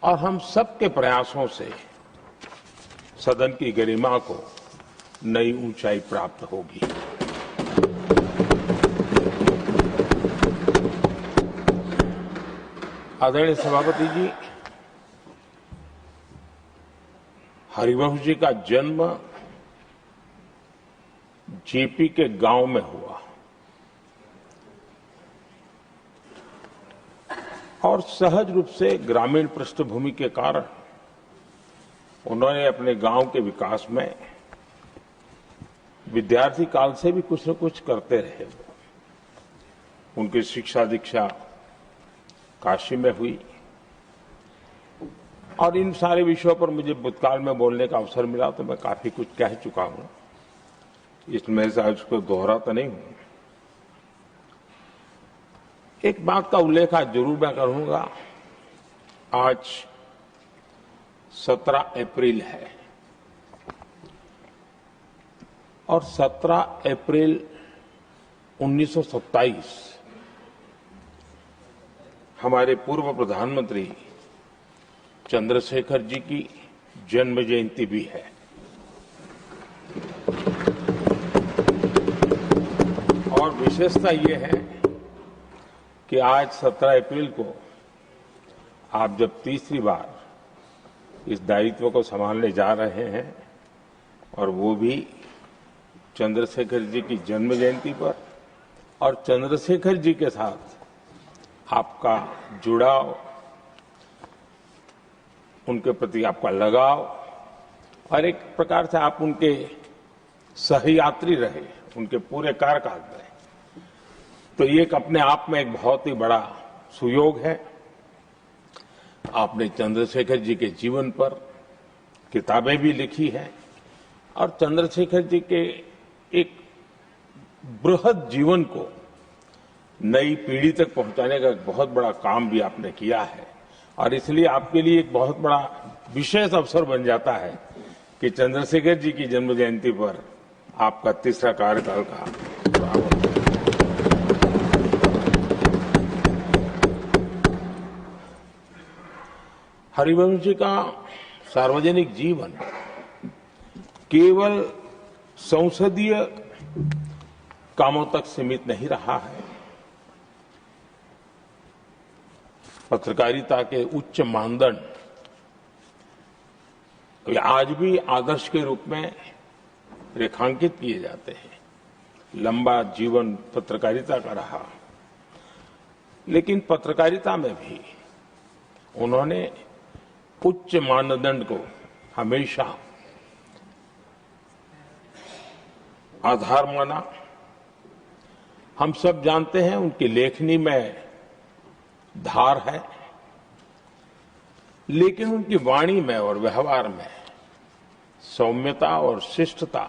और हम सबके प्रयासों से सदन की गरिमा को नई ऊंचाई प्राप्त होगी। आदरणीय सभापति जी, हरिवंश जी का जन्म जेपी के गांव में हुआ और सहज रूप से ग्रामीण पृष्ठभूमि के कारण उन्होंने अपने गांव के विकास में विद्यार्थी काल से भी कुछ न कुछ करते रहे। उनकी शिक्षा दीक्षा काशी में हुई और इन सारे विषयों पर मुझे भूतकाल में बोलने का अवसर मिला तो मैं काफी कुछ कह चुका हूं, इसमें से उसको दोहराता नहीं हूं। एक बात का उल्लेख आज जरूर मैं करूंगा। आज 17 अप्रैल है और 17 अप्रैल 1927 हमारे पूर्व प्रधानमंत्री चंद्रशेखर जी की जन्म जयंती भी है। और विशेषता ये है कि आज 17 अप्रैल को आप जब तीसरी बार इस दायित्व को संभालने जा रहे हैं और वो भी चंद्रशेखर जी की जन्म जयंती पर, और चंद्रशेखर जी के साथ आपका जुड़ाव, उनके प्रति आपका लगाव और एक प्रकार से आप उनके सहयात्री रहे उनके पूरे कार्यकाल में, तो ये एक अपने आप में एक बहुत ही बड़ा सुयोग है। आपने चंद्रशेखर जी के जीवन पर किताबें भी लिखी हैं और चंद्रशेखर जी के एक बृहद जीवन को नई पीढ़ी तक पहुंचाने का एक बहुत बड़ा काम भी आपने किया है और इसलिए आपके लिए एक बहुत बड़ा विशेष अवसर बन जाता है कि चंद्रशेखर जी की जन्म जयंती पर आपका तीसरा कार्यकाल का हरिवंश जी का सार्वजनिक जीवन केवल संसदीय कामों तक सीमित नहीं रहा है। पत्रकारिता के उच्च मानदंड आज भी आदर्श के रूप में रेखांकित किए जाते हैं। लंबा जीवन पत्रकारिता का रहा, लेकिन पत्रकारिता में भी उन्होंने उच्च मानदंड को हमेशा आधार माना। हम सब जानते हैं उनकी लेखनी में धार है, लेकिन उनकी वाणी में और व्यवहार में सौम्यता और शिष्टता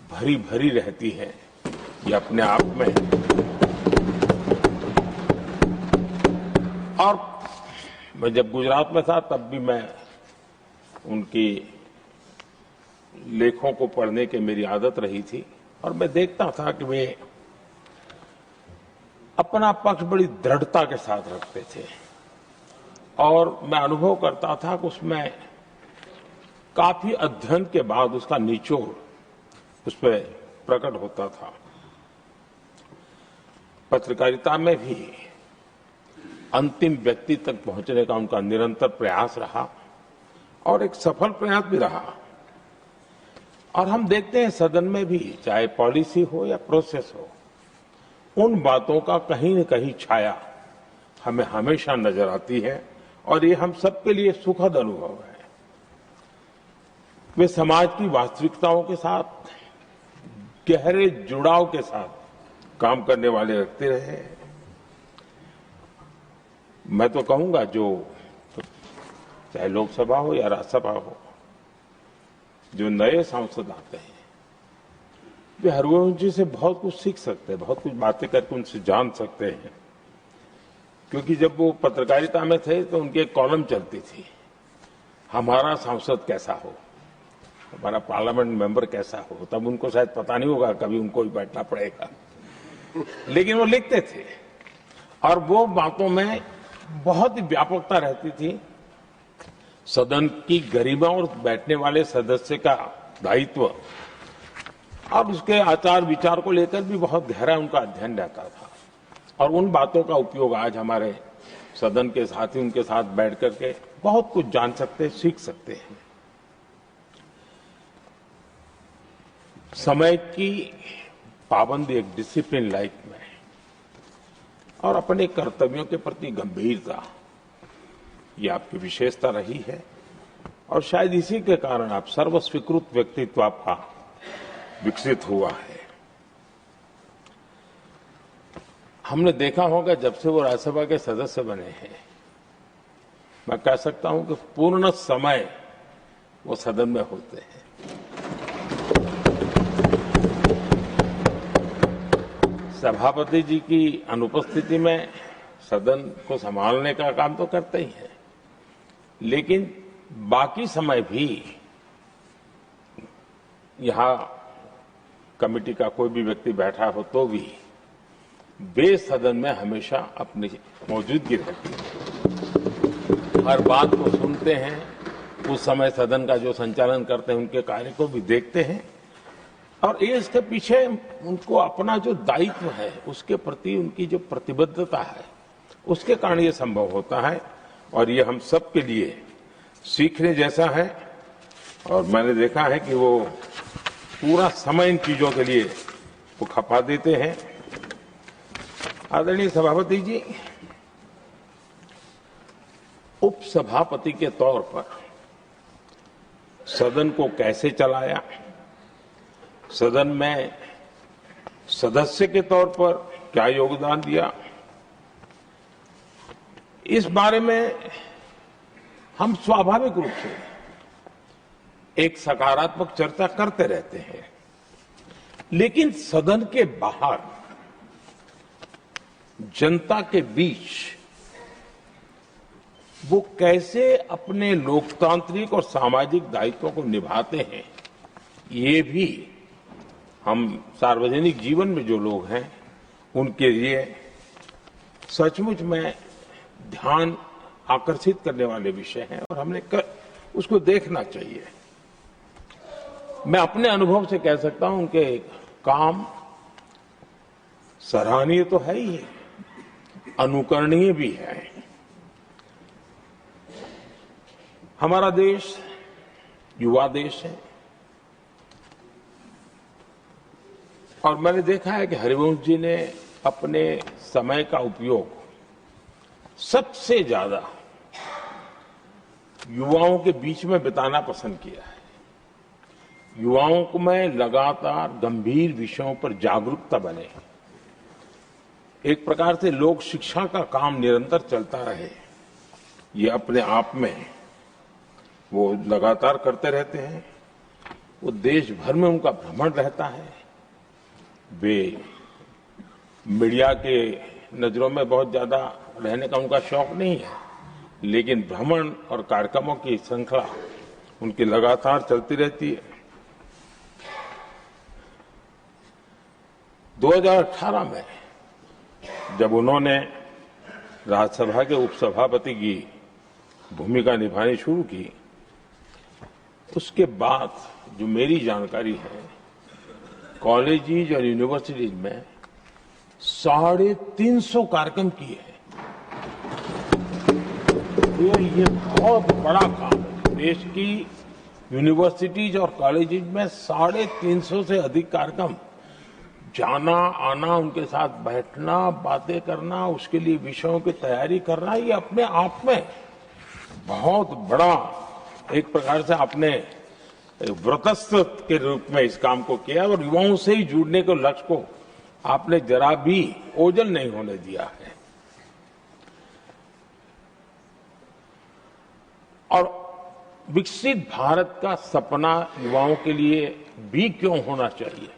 भरी भरी रहती है। ये अपने आप में और मैं जब गुजरात में था तब भी मैं उनकी लेखों को पढ़ने की मेरी आदत रही थी और मैं देखता था कि वे अपना पक्ष बड़ी दृढ़ता के साथ रखते थे और मैं अनुभव करता था कि उसमें काफी अध्ययन के बाद उसका निचोड़ उस पर प्रकट होता था। पत्रकारिता में भी अंतिम व्यक्ति तक पहुंचने का उनका निरंतर प्रयास रहा और एक सफल प्रयास भी रहा। और हम देखते हैं सदन में भी, चाहे पॉलिसी हो या प्रोसेस हो, उन बातों का कहीं न कहीं छाया हमें हमेशा नजर आती है और ये हम सबके लिए सुखद अनुभव है। वे समाज की वास्तविकताओं के साथ गहरे जुड़ाव के साथ काम करने वाले व्यक्ति रहे। मैं तो कहूंगा जो चाहे लोकसभा हो या राज्यसभा हो, जो नए सांसद आते हैं वे हरिवंश जी से बहुत कुछ सीख सकते हैं, बहुत कुछ बातें करके उनसे जान सकते हैं। क्योंकि जब वो पत्रकारिता में थे तो उनकी एक कॉलम चलती थी, हमारा सांसद कैसा हो, हमारा पार्लियामेंट मेंबर कैसा हो। तब उनको शायद पता नहीं होगा, कभी उनको भी बैठना पड़ेगा, लेकिन वो लिखते थे और वो बातों में बहुत ही व्यापकता रहती थी सदन की गरिमा और बैठने वाले सदस्य का दायित्व और उसके आचार विचार को लेकर भी बहुत गहरा उनका अध्ययन रहता था और उन बातों का उपयोग आज हमारे सदन के साथी उनके साथ बैठ करके बहुत कुछ जान सकते, सीख सकते हैं। समय की पाबंदी, एक डिसिप्लिन लाइफ में और अपने कर्तव्यों के प्रति गंभीरता, ये आपकी विशेषता रही है और शायद इसी के कारण आप सर्वस्वीकृत व्यक्तित्व आपका विकसित हुआ है। हमने देखा होगा जब से वो राज्यसभा के सदस्य बने हैं, मैं कह सकता हूं कि पूर्ण समय वो सदन में होते हैं। सभापति जी की अनुपस्थिति में सदन को संभालने का काम तो करते ही हैं, लेकिन बाकी समय भी यहां कमेटी का कोई भी व्यक्ति बैठा हो तो भी वे सदन में हमेशा अपनी मौजूदगी रहती है। हर बात को सुनते हैं, उस समय सदन का जो संचालन करते हैं उनके कार्य को भी देखते हैं और ये इसके पीछे उनको अपना जो दायित्व है उसके प्रति उनकी जो प्रतिबद्धता है उसके कारण ये संभव होता है और ये हम सब के लिए सीखने जैसा है। और मैंने देखा है कि वो पूरा समय इन चीजों के लिए वो खपा देते हैं। आदरणीय सभापति जी, उपसभापति के तौर पर सदन को कैसे चलाया, सदन में सदस्य के तौर पर क्या योगदान दिया, इस बारे में हम स्वाभाविक रूप से एक सकारात्मक चर्चा करते रहते हैं, लेकिन सदन के बाहर जनता के बीच वो कैसे अपने लोकतांत्रिक और सामाजिक दायित्वों को निभाते हैं, ये भी हम सार्वजनिक जीवन में जो लोग हैं उनके लिए सचमुच में ध्यान आकर्षित करने वाले विषय हैं और हमने उसको देखना चाहिए। मैं अपने अनुभव से कह सकता हूं उनके काम सराहनीय तो है ही, अनुकरणीय भी है। हमारा देश युवा देश है और मैंने देखा है कि हरिवंश जी ने अपने समय का उपयोग सबसे ज्यादा युवाओं के बीच में बिताना पसंद किया है। युवाओं को में लगातार गंभीर विषयों पर जागरूकता बने, एक प्रकार से लोक शिक्षा का काम निरंतर चलता रहे, ये अपने आप में वो लगातार करते रहते हैं। वो देश भर में उनका भ्रमण रहता है। वे मीडिया के नजरों में बहुत ज्यादा रहने का उनका शौक नहीं है, लेकिन भ्रमण और कार्यक्रमों की श्रृंखला उनकी लगातार चलती रहती है। 2018 में जब उन्होंने राज्यसभा के उपसभापति की भूमिका निभानी शुरू की, उसके बाद जो मेरी जानकारी है, कॉलेजेस और यूनिवर्सिटीज में 350 कार्यक्रम किए हैं। तो ये बहुत बड़ा काम है। देश की यूनिवर्सिटीज और कॉलेजेस में 350 से अधिक कार्यक्रम, जाना आना, उनके साथ बैठना, बातें करना, उसके लिए विषयों की तैयारी करना, ये अपने आप में बहुत बड़ा एक प्रकार से आपने व्रतस्थ के रूप में इस काम को किया और युवाओं से ही जुड़ने के लक्ष्य को आपने जरा भी ओझल नहीं होने दिया है। और विकसित भारत का सपना युवाओं के लिए भी क्यों होना चाहिए,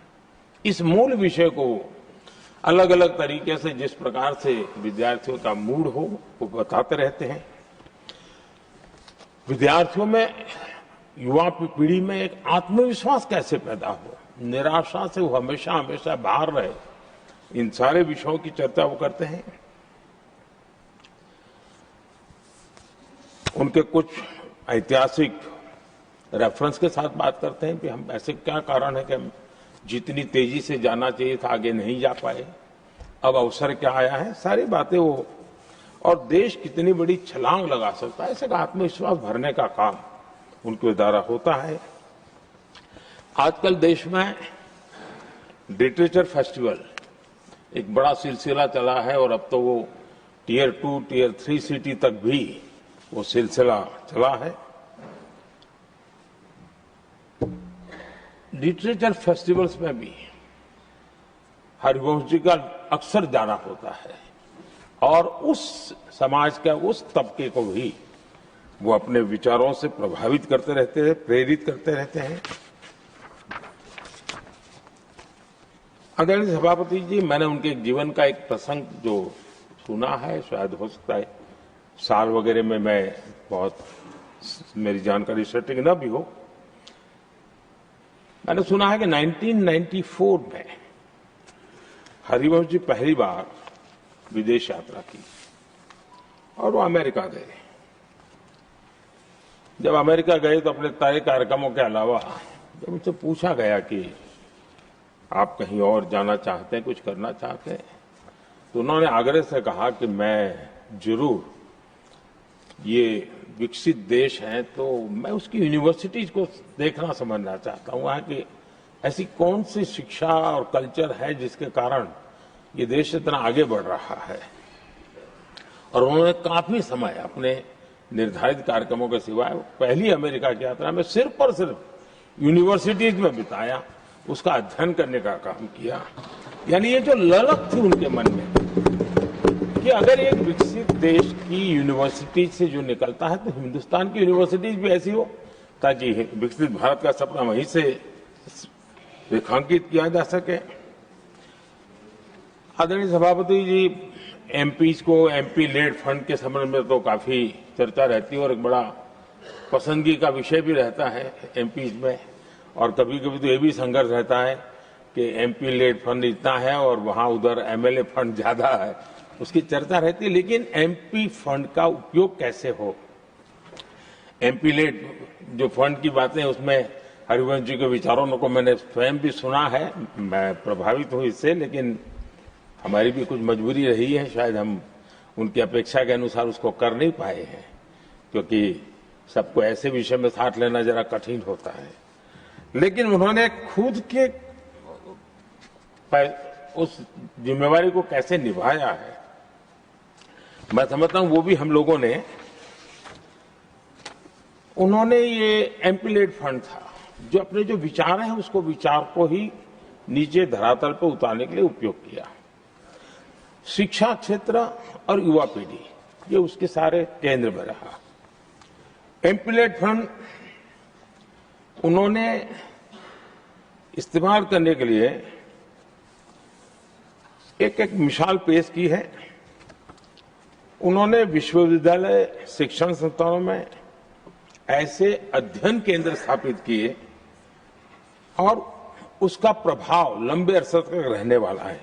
इस मूल विषय को अलग अलग तरीके से जिस प्रकार से विद्यार्थियों का मूड हो वो बताते रहते हैं। विद्यार्थियों में, युवा पीढ़ी में एक आत्मविश्वास कैसे पैदा हो, निराशा से वो हमेशा हमेशा बाहर रहे, इन सारे विषयों की चर्चा वो करते हैं। उनके कुछ ऐतिहासिक रेफरेंस के साथ बात करते हैं कि हम ऐसे क्या कारण है कि हम जितनी तेजी से जाना चाहिए था आगे नहीं जा पाए, अब अवसर क्या आया है, सारी बातें वो, और देश कितनी बड़ी छलांग लगा सकता है, ऐसे का आत्मविश्वास भरने का काम उनके द्वारा होता है। आजकल देश में लिटरेचर फेस्टिवल एक बड़ा सिलसिला चला है और अब तो वो टियर 2, टियर 3 सिटी तक भी वो सिलसिला चला है। लिटरेचर फेस्टिवल्स में भी हरिवंश जी का अक्सर जाना होता है और उस समाज का उस तबके को भी वो अपने विचारों से प्रभावित करते रहते हैं, प्रेरित करते रहते हैं। आदरणीय सभापति जी, मैंने उनके जीवन का एक प्रसंग जो सुना है, शायद हो सकता है साल वगैरह में मैं बहुत मेरी जानकारी सटीक न भी हो, मैंने सुना है कि 1994 में हरिवंश जी पहली बार विदेश यात्रा की और वो अमेरिका गए। जब अमेरिका गए तो अपने तय कार्यक्रमों के अलावा जब उनसे पूछा गया कि आप कहीं और जाना चाहते हैं, कुछ करना चाहते हैं, तो उन्होंने आग्रह से कहा कि मैं जरूर, ये विकसित देश है तो मैं उसकी यूनिवर्सिटीज को देखना समझना चाहता हूं, वहां की ऐसी कौन सी शिक्षा और कल्चर है जिसके कारण ये देश इतना आगे बढ़ रहा है। और उन्होंने काफी समय अपने निर्धारित कार्यक्रमों के सिवाय पहली अमेरिका की यात्रा में सिर्फ और सिर्फ यूनिवर्सिटीज में बिताया, उसका अध्ययन करने का काम किया। यानी ये जो ललक थी उनके मन में कि अगर एक विकसित देश की यूनिवर्सिटी से जो निकलता है तो हिंदुस्तान की यूनिवर्सिटीज भी ऐसी हो ताकि विकसित भारत का सपना वहीं से रेखांकित किया जा सके। आदरणीय सभापति जी, एमपीज को एमपी लेड फंड के संबंध में तो काफी चर्चा रहती है और एक बड़ा पसंदगी का विषय भी रहता है एमपीज में, और कभी कभी तो ये भी संघर्ष रहता है कि एमपी लेड फंड इतना है और वहां उधर एमएलए फंड ज्यादा है, उसकी चर्चा रहती है। लेकिन एमपी फंड का उपयोग कैसे हो, एमपी लेड जो फंड की बातें, उसमें हरिवंश जी के विचारों को मैंने स्वयं भी सुना है, मैं प्रभावित हूं इससे, लेकिन हमारी भी कुछ मजबूरी रही है, शायद हम उनकी अपेक्षा के अनुसार उसको कर नहीं पाए हैं, क्योंकि सबको ऐसे विषय में साथ लेना जरा कठिन होता है। लेकिन उन्होंने खुद के उस जिम्मेवारी को कैसे निभाया है, मैं समझता हूं वो भी हम लोगों ने, उन्होंने ये एम्पीलेट फंड था जो अपने जो विचार हैं उसको विचार को ही नीचे धरातल पर उतारने के लिए उपयोग किया। शिक्षा क्षेत्र और युवा पीढ़ी ये उसके सारे केंद्र में रहा। एम्पीलेट फंड उन्होंने इस्तेमाल करने के लिए एक एक मिसाल पेश की है। उन्होंने विश्वविद्यालय शिक्षण संस्थानों में ऐसे अध्ययन केंद्र स्थापित किए और उसका प्रभाव लंबे अरसे तक रहने वाला है,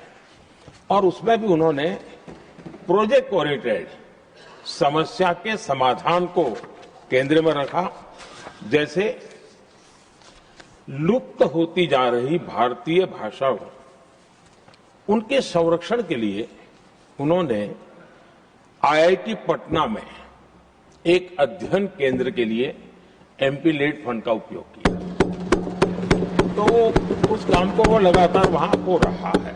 और उसमें भी उन्होंने प्रोजेक्ट ओरिएंटेड समस्या के समाधान को केंद्र में रखा। जैसे लुप्त होती जा रही भारतीय भाषाओं, उनके संरक्षण के लिए उन्होंने आईआईटी पटना में एक अध्ययन केंद्र के लिए एमपीलेट फंड का उपयोग किया, तो उस काम को वो लगातार वहां हो रहा है।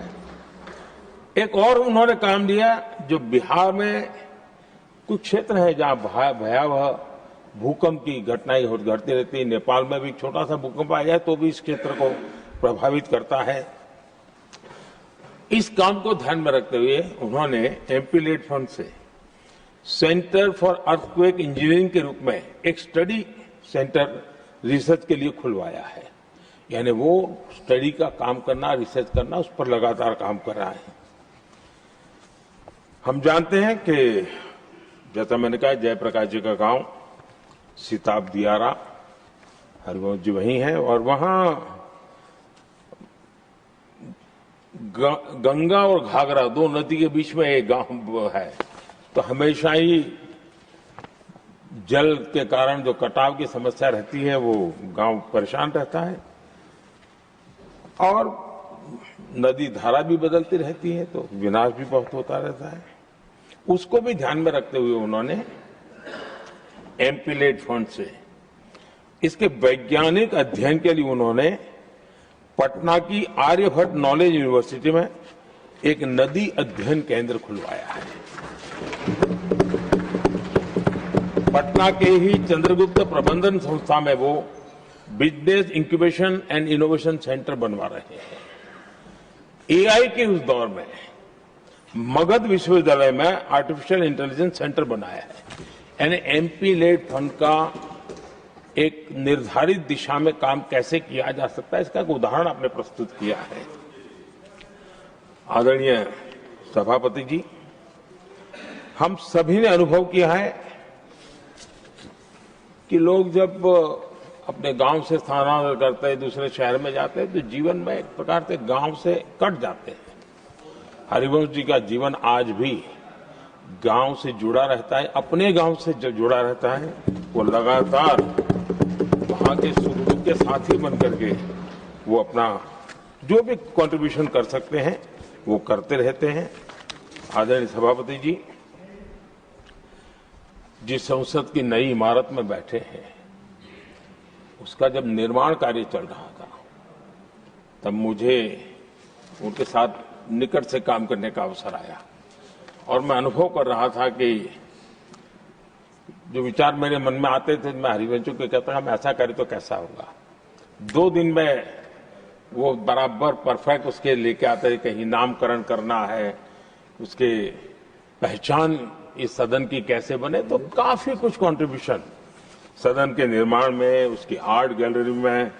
एक और उन्होंने काम लिया, जो बिहार में कुछ क्षेत्र है जहां भयावह भूकंप की घटनाएं घटती रहती है, नेपाल में भी एक छोटा सा भूकंप आया है तो भी इस क्षेत्र को प्रभावित करता है। इस काम को ध्यान में रखते हुए उन्होंने एमपीलेट फंड से सेंटर फॉर अर्थक्वेक इंजीनियरिंग के रूप में एक स्टडी सेंटर रिसर्च के लिए खुलवाया है। यानी वो स्टडी का काम करना, रिसर्च करना, उस पर लगातार काम कर रहा है। हम जानते हैं कि जैसा मैंने कहा, जयप्रकाश जी का गांव सिताब दियारा, हरिवंश जी वही हैं, और वहां गंगा और घाघरा दो नदी के बीच में एक गांव है, तो हमेशा ही जल के कारण जो कटाव की समस्या रहती है वो गांव परेशान रहता है और नदी धारा भी बदलती रहती है तो विनाश भी बहुत होता रहता है। उसको भी ध्यान में रखते हुए उन्होंने एमपीलेट फंड से इसके वैज्ञानिक अध्ययन के लिए उन्होंने पटना की आर्यभट्ट नॉलेज यूनिवर्सिटी में एक नदी अध्ययन केंद्र खुलवाया है। पटना के ही चंद्रगुप्त प्रबंधन संस्था में वो business incubation and innovation centre बनवा रहे हैं। एआई के उस दौर में मगध विश्वविद्यालय में आर्टिफिशियल इंटेलिजेंस सेंटर बनाया है। यानी एमपी लेड फंड का एक निर्धारित दिशा में काम कैसे किया जा सकता है, इसका एक उदाहरण आपने प्रस्तुत किया है। आदरणीय सभापति जी, हम सभी ने अनुभव किया है कि लोग जब अपने गांव से स्थानांतरण करते हैं, दूसरे शहर में जाते हैं, तो जीवन में एक प्रकार से गांव से कट जाते हैं। हरिवंश जी का जीवन आज भी गांव से जुड़ा रहता है, अपने गांव से जो जुड़ा रहता है वो लगातार वहां के सुख दुख के साथी बन करके वो अपना जो भी कंट्रीब्यूशन कर सकते हैं वो करते रहते हैं। आदरणीय सभापति जी, जिस संसद की नई इमारत में बैठे हैं उसका जब निर्माण कार्य चल रहा था तब मुझे उनके साथ निकट से काम करने का अवसर आया और मैं अनुभव कर रहा था कि जो विचार मेरे मन में आते थे मैं हरिवंशों को कहता हम ऐसा करें तो कैसा होगा। 2 दिन में वो बराबर परफेक्ट उसके लेके आते थे। कहीं नामकरण करना है, उसके पहचान इस सदन की कैसे बने, तो काफी कुछ कंट्रीब्यूशन सदन के निर्माण में, उसकी आर्ट गैलरी में,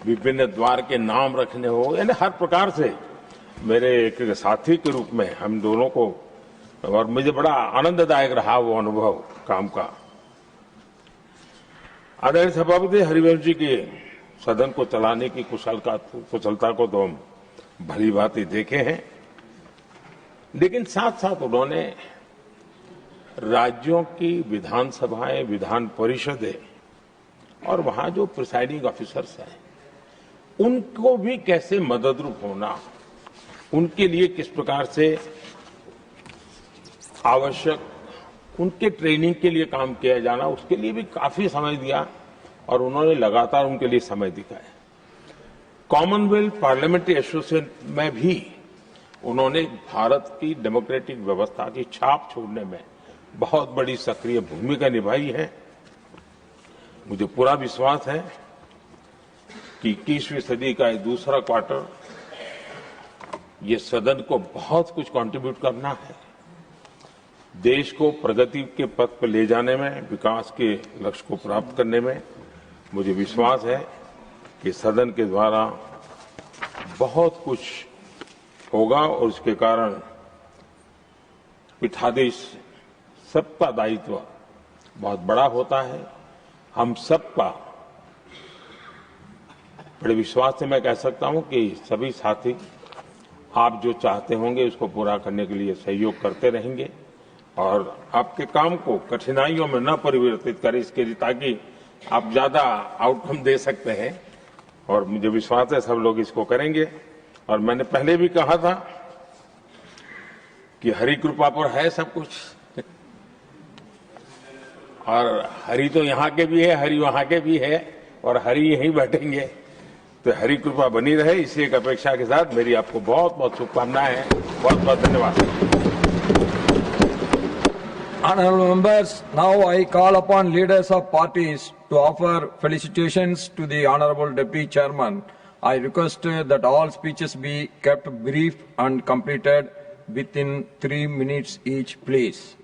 विभिन्न द्वार के नाम रखने हो, यानी हर प्रकार से मेरे एक साथी के रूप में हम दोनों को, और मुझे बड़ा आनंददायक रहा वो अनुभव काम का। आदरणीय सभापति, हरिवंश जी के सदन को चलाने की कुशलता को तो हम भली भांति देखे हैं, लेकिन साथ साथ उन्होंने राज्यों की विधानसभाएं, विधान परिषदें और वहां जो प्रिसाइडिंग ऑफिसर्स हैं उनको भी कैसे मददरूप होना, उनके लिए किस प्रकार से आवश्यक उनके ट्रेनिंग के लिए काम किया जाना, उसके लिए भी काफी समय दिया और उन्होंने लगातार उनके लिए समय दिखाया। कॉमनवेल्थ पार्लियामेंट्री एसोसिएशन में भी उन्होंने भारत की डेमोक्रेटिक व्यवस्था की छाप छोड़ने में बहुत बड़ी सक्रिय भूमिका निभाई है। मुझे पूरा विश्वास है कि 21वीं सदी का ये दूसरा क्वार्टर ये सदन को बहुत कुछ कंट्रीब्यूट करना है। देश को प्रगति के पथ पर ले जाने में, विकास के लक्ष्य को प्राप्त करने में मुझे विश्वास है कि सदन के द्वारा बहुत कुछ होगा और उसके कारण पीठाधीश सबका दायित्व बहुत बड़ा होता है। हम सबका बड़े विश्वास से मैं कह सकता हूं कि सभी साथी आप जो चाहते होंगे उसको पूरा करने के लिए सहयोग करते रहेंगे और आपके काम को कठिनाइयों में न परिवर्तित करें, इसके लिए ताकि आप ज्यादा आउटकम दे सकते हैं। और मुझे विश्वास है सब लोग इसको करेंगे। और मैंने पहले भी कहा था कि हरि कृपा पर है सब कुछ, और हरि तो यहाँ के भी है, हरि वहां के भी है, और हरि यहीं बैठेंगे, तो हरि कृपा बनी रहे, इसी एक अपेक्षा के साथ मेरी आपको बहुत बहुत शुभकामनाएं हैं। बहुत बहुत धन्यवाद। Honorable members, now I call upon leaders of parties to offer felicitations to the Honorable Deputy Chairman. I request that all speeches be kept brief and completed within 3 minutes each, please.